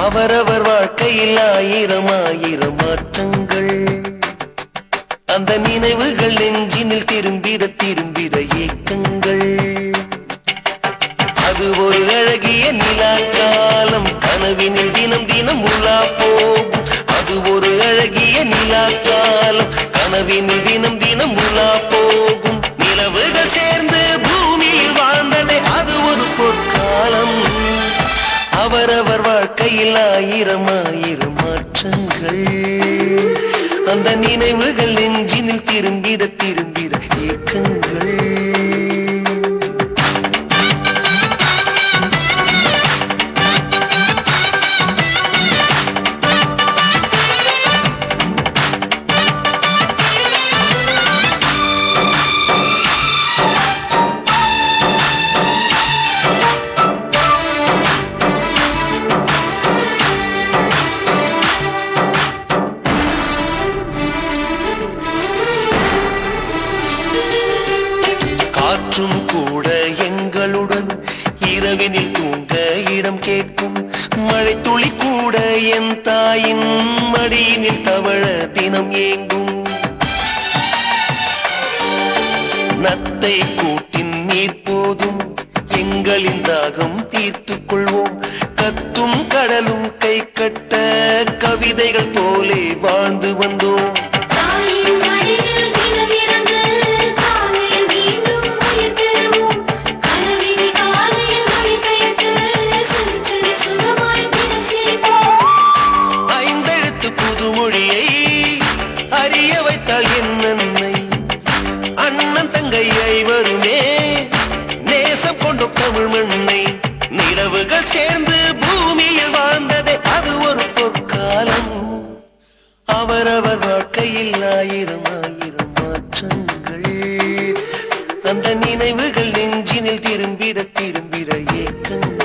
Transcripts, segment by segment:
அவரவர் வாழ்க்கையில் ஆயிரம் ஆயிரம் மாற்றங்கள். அந்த நினைவுகள் நெஞ்சினில் திரும்பிட திரும்பிட ஏக்கங்கள். அது ஒரு அழகிய நிலா காலம், கனவினில் தினம் தினம் உலா போகும். அது ஒரு அழகிய நிலா காலம், கனவினில் தினம் தினம் உலா போகும். நிலவுகள் சேர்ந்து பூமியில் வாழ்ந்ததே அது ஒரு பொற்காலம். அவரவர் வாழ்க்கையில் ஆயிரம் ஆயிரம் மாற்றங்கள். அந்த நினைவுகள் நெஞ்சினில் திரும்பிட திரும்பிட ஏக்கங்கள். காற்றும் கூட எங்களுடன் இரவினில் தூங்க இடம் கேட்கும். மழை துளி கூட என் தாயின் மடியினில் தவழ தினம் ஏங்கும். நத்தை கூட்டின் நீர் போதும், எங்களின் தாகம் தீர்த்துக் கொள்வோம். கத்தும் கடலும் கை கட்ட கவிதைகள் போலே வாழ்ந்து வந்தோம். அறிய வைத்தால் என்னை அண்ணன் தங்கை ஐவருமே நேசம் கொண்ட தமிழ் மண்ணை. நிலவுகள் சேர்ந்து பூமியில் வாழ்ந்ததே அது ஒரு பொற்காலம். அவரவர் வாழ்க்கையில் ஆயிரம் ஆயிரம் மாற்றங்கள். அந்த நினைவுகள் நெஞ்சினில் திரும்பிட திரும்பிட ஏக்கங்கள்.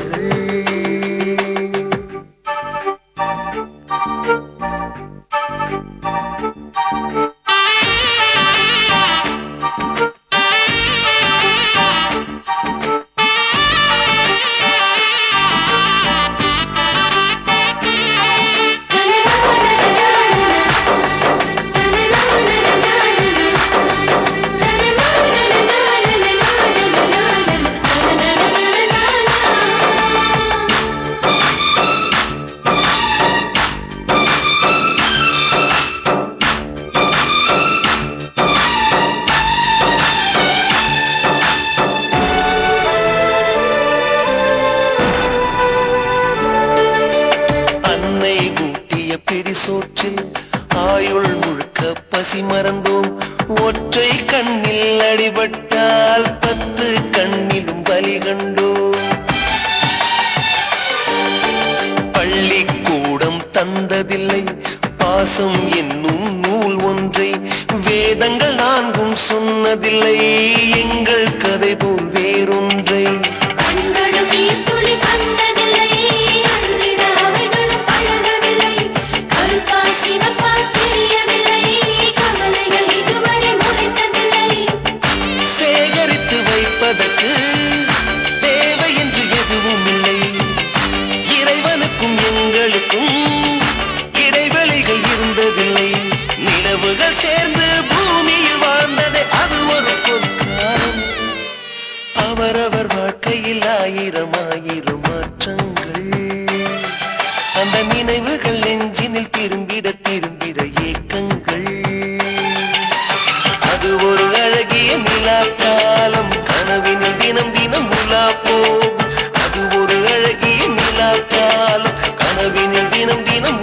சோற்றில் ஆயுள் முழுக்க பசி மறந்தோம். ஒற்றை கண்ணில் அடிபட்டால் 10 கண்ணிலும் பலி கண்டோம். பள்ளிக்கூடம் தந்ததில்லை பாசம் என்னும் நூல் ஒன்றை. வேதங்கள் 4 சொன்னதில்லை எங்கள் கதை போல் வேறொன்றை. தேவை என்று எதுவும் இல்லை. இறைவனுக்கும் எங்களுக்கும் இடைவெளிகள் இருந்ததில்லை. நிலவுகள் சேர்ந்து பூமியில் வாழ்ந்ததே அது ஒரு பொற்காலம். அவரவர் வாழ்க்கையில் ஆயிரம் ஆயிரம் மாற்றங்கள். அந்த நினைவுகள் நெஞ்சினில் திரும்பிட திரும்பிட ஏக்கங்கள். அது ஒரு அழகிய நிலா காலம், கனவினில் தினம் தினம் உலா போகும். அது ஒரு அழகிய நிலா காலம், கனவினில் தினம் தினம்